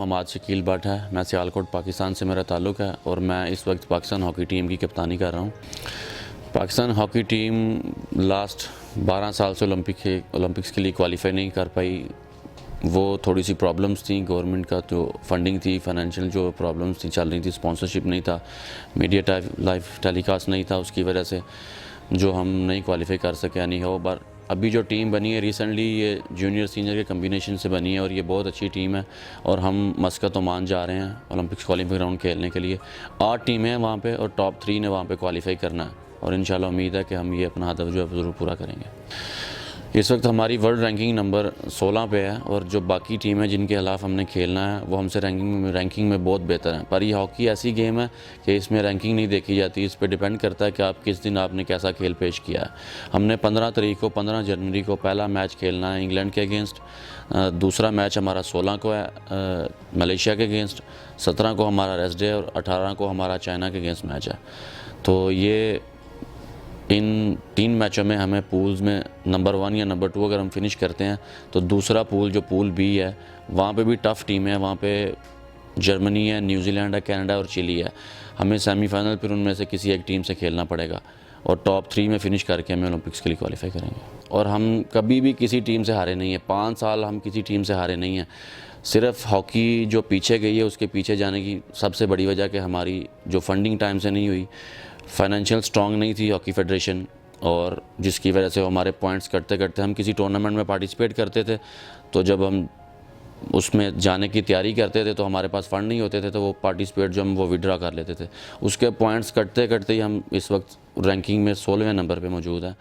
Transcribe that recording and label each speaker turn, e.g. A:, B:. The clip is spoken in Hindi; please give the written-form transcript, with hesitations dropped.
A: नाम अमाद शकील भट्ट है। मैं सियालकोट पाकिस्तान से मेरा ताल्लुक़ है और मैं इस वक्त पाकिस्तान हॉकी टीम की कप्तानी कर रहा हूँ। पाकिस्तान हॉकी टीम लास्ट 12 साल से ओलंपिक्स के लिए क्वालिफाई नहीं कर पाई। वो थोड़ी सी प्रॉब्लम्स थी, गवर्नमेंट का जो फंडिंग थी, फाइनेंशियल जो प्रॉब्लम्स थी चल रही थी, स्पॉन्सरशिप नहीं था, मीडिया लाइव टेलीकास्ट नहीं था, उसकी वजह से जो हम नहीं क्वालिफाई कर सके। यानी हो बार अभी जो टीम बनी है रिसेंटली, ये जूनियर सीनियर के कम्बिनेशन से बनी है और ये बहुत अच्छी टीम है और हम मस्कत ओमान जा रहे हैं ओलंपिक्स क्वालिफाइंग राउंड खेलने के लिए। 8 टीमें हैं वहाँ पे और टॉप 3 ने वहाँ पे क्वालिफाई करना है और इंशाल्लाह उम्मीद है कि हम ये अपना हदफ जो है ज़रूर पूरा करेंगे। इस वक्त हमारी वर्ल्ड रैंकिंग नंबर 16 पे है और जो बाकी टीम है जिनके खिलाफ हमने खेलना है वो हमसे रैंकिंग में बहुत बेहतर हैं। पर ये हॉकी ऐसी गेम है कि इसमें रैंकिंग नहीं देखी जाती, इस पे डिपेंड करता है कि आप किस दिन आपने कैसा खेल पेश किया है। हमने 15 जनवरी को पहला मैच खेलना है इंग्लैंड के अगेंस्ट, दूसरा मैच हमारा 16 को है मलेशिया के अगेंस्ट, 17 को हमारा रेस्ट डे और 18 को हमारा चाइना के अगेंस्ट मैच है। तो ये इन 3 मैचों में हमें पूल्स में नंबर 1 या नंबर 2 अगर हम फिनिश करते हैं तो दूसरा पूल जो पूल बी है वहाँ पे भी टफ़ टीम है। वहाँ पे जर्मनी है, न्यूजीलैंड है, कनाडा और चिली है। हमें सेमीफाइनल फिर उनमें से किसी एक टीम से खेलना पड़ेगा और टॉप 3 में फ़िनिश करके हमें ओलंपिक्स के लिए क्वालिफाई करेंगे। और हम कभी भी किसी टीम से हारे नहीं हैं, 5 साल हम किसी टीम से हारे नहीं हैं। सिर्फ हॉकी जो पीछे गई है उसके पीछे जाने की सबसे बड़ी वजह कि हमारी जो फंडिंग टाइम से नहीं हुई, फाइनेंशियल स्ट्रॉन्ग नहीं थी हॉकी फेडरेशन, और जिसकी वजह से हमारे पॉइंट्स करते करते हम किसी टूर्नामेंट में पार्टिसिपेट करते थे तो जब हम उसमें जाने की तैयारी करते थे तो हमारे पास फ़ंड नहीं होते थे तो वो पार्टिसिपेट जो हम वो विड्रा कर लेते थे। उसके पॉइंट्स कटते कटते ही हम इस वक्त रैंकिंग में 16वें नंबर पे मौजूद हैं।